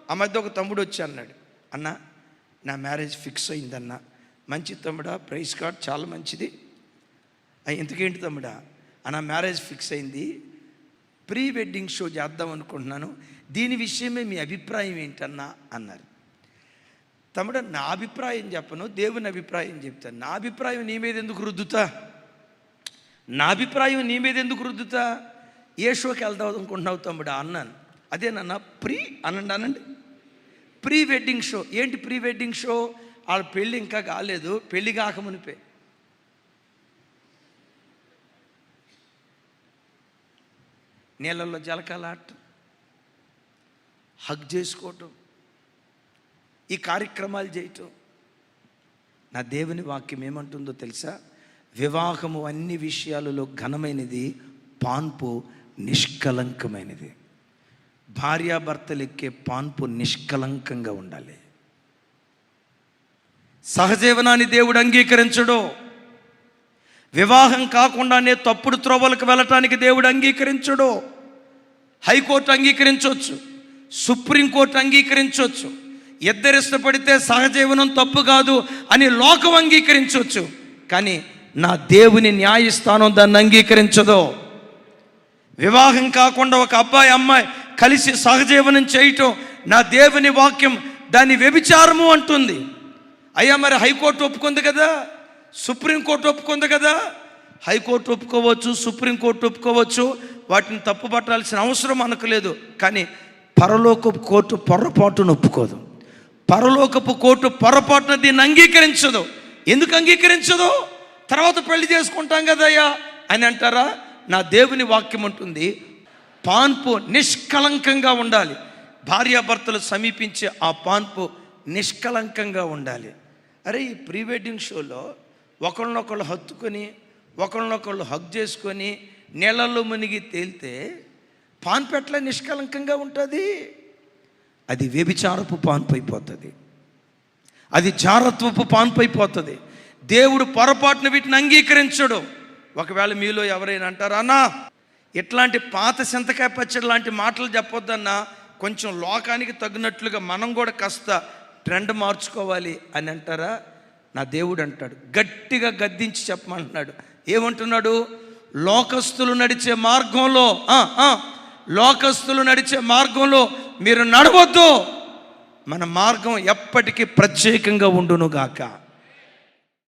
ఆ మధ్య ఒక తమ్ముడు వచ్చి అన్నాడు, అన్న నా మ్యారేజ్ ఫిక్స్ అయిందన్న. మంచి తమ్ముడా, ప్రైజ్ కార్డ్, చాలా మంచిది. ఎందుకేంటి తమ్ముడా? నా మ్యారేజ్ ఫిక్స్ అయింది, ప్రీ వెడ్డింగ్ షో చేద్దాం అనుకుంటున్నాను, దీని విషయమే మీ అభిప్రాయం ఏంటన్నా అన్నారు. తమ్ముడు, నా అభిప్రాయం చెప్పను, దేవుని అభిప్రాయం చెప్తాను. నా అభిప్రాయం నీ మీద ఎందుకు రుద్దుతా? నా అభిప్రాయం నీ మీద ఎందుకు రుద్దుతా? ఏ షోకి వెళ్దాం అనుకుంటున్నావు తమ్ముడా అన్నాను. అదేనన్నా ప్రీ అనండి, ప్రీ వెడ్డింగ్ షో. ఏంటి ప్రీ వెడ్డింగ్ షో? వాళ్ళ పెళ్ళి ఇంకా కాలేదు, పెళ్ళి కాకమునిపే. నీళ్ళల్లో జలకాలాట, హగ్ చేసుకోవటం, ఈ కార్యక్రమాలు చేయటం. నా దేవుని వాక్యం ఏమంటుందో తెలుసా? వివాహము అన్ని విషయాలలో ఘనమైనది, పాన్పు నిష్కలంకమైనది. భార్యాభర్తలు ఎక్కే పాన్పు నిష్కలంకంగా ఉండాలి. సహజీవనాన్ని దేవుడు అంగీకరించడు. వివాహం కాకుండానే తప్పుడు త్రోవలకు వెళ్ళటానికి దేవుడు అంగీకరించడు. High court అంగీకరించవచ్చు, supreme court అంగీకరించవచ్చు. ఇద్దరు ఇష్టపడితే సహజీవనం తప్పు కాదు అని లోకం అంగీకరించవచ్చు, కానీ నా దేవుని న్యాయస్థానం దాన్ని అంగీకరించదు. వివాహం కాకుండా ఒక అబ్బాయి అమ్మాయి కలిసి సహజీవనం చేయటం నా దేవుని వాక్యం దాన్ని వ్యభిచారము అంటుంది. అయ్యా మరి హైకోర్టు ఒప్పుకుంది కదా, సుప్రీంకోర్టు ఒప్పుకుంది కదా. హైకోర్టు ఒప్పుకోవచ్చు, సుప్రీంకోర్టు ఒప్పుకోవచ్చు, వాటిని తప్పు పట్టాల్సిన అవసరం మనకు లేదు. కానీ పరలోకపు కోర్టు పొరపాటును ఒప్పుకోదు. పరలోకపు కోర్టు పొరపాటున దీన్ని అంగీకరించదు. ఎందుకు అంగీకరించదు? తర్వాత పెళ్లి చేసుకుంటాం కదయ్యా అని అంటారా? నా దేవుని వాక్యం ఉంటుంది, పాన్పు నిష్కలంకంగా ఉండాలి. భార్యాభర్తలు సమీపించే ఆ పాన్పు నిష్కలంకంగా ఉండాలి. అరే ఈ ప్రీ వెడ్డింగ్ షోలో ఒకళ్ళనొకళ్ళు హత్తుకొని, ఒకళ్ళనొకళ్ళు హగ్ చేసుకొని, నీళ్ళల్లో మునిగి తేలితే పాన్పు ఎట్లా నిష్కలంకంగా ఉంటుంది? అది వ్యభిచారపు పాన్పు అయిపోతుంది, అది జారత్వపు పాన్పు అయిపోతుంది. దేవుడు పొరపాటున వీటిని అంగీకరించడు. ఒకవేళ మీలో ఎవరైనా అంటారా, అన్నా ఇట్లాంటి పాత చింతకాయ పచ్చడి లాంటి మాటలు చెప్పొద్దన్నా, కొంచెం లోకానికి తగినట్లుగా మనం కూడా కాస్త ట్రెండ్ మార్చుకోవాలి అని అంటారా? నా దేవుడు అంటాడు, గట్టిగా గద్దించి చెప్పమంటున్నాడు. ఏమంటున్నాడు? లోకస్తులు నడిచే మార్గంలో, లోకస్తులు నడిచే మార్గంలో మీరు నడవద్దు, మన మార్గం ఎప్పటికీ ప్రత్యేకంగా ఉండునుగాక.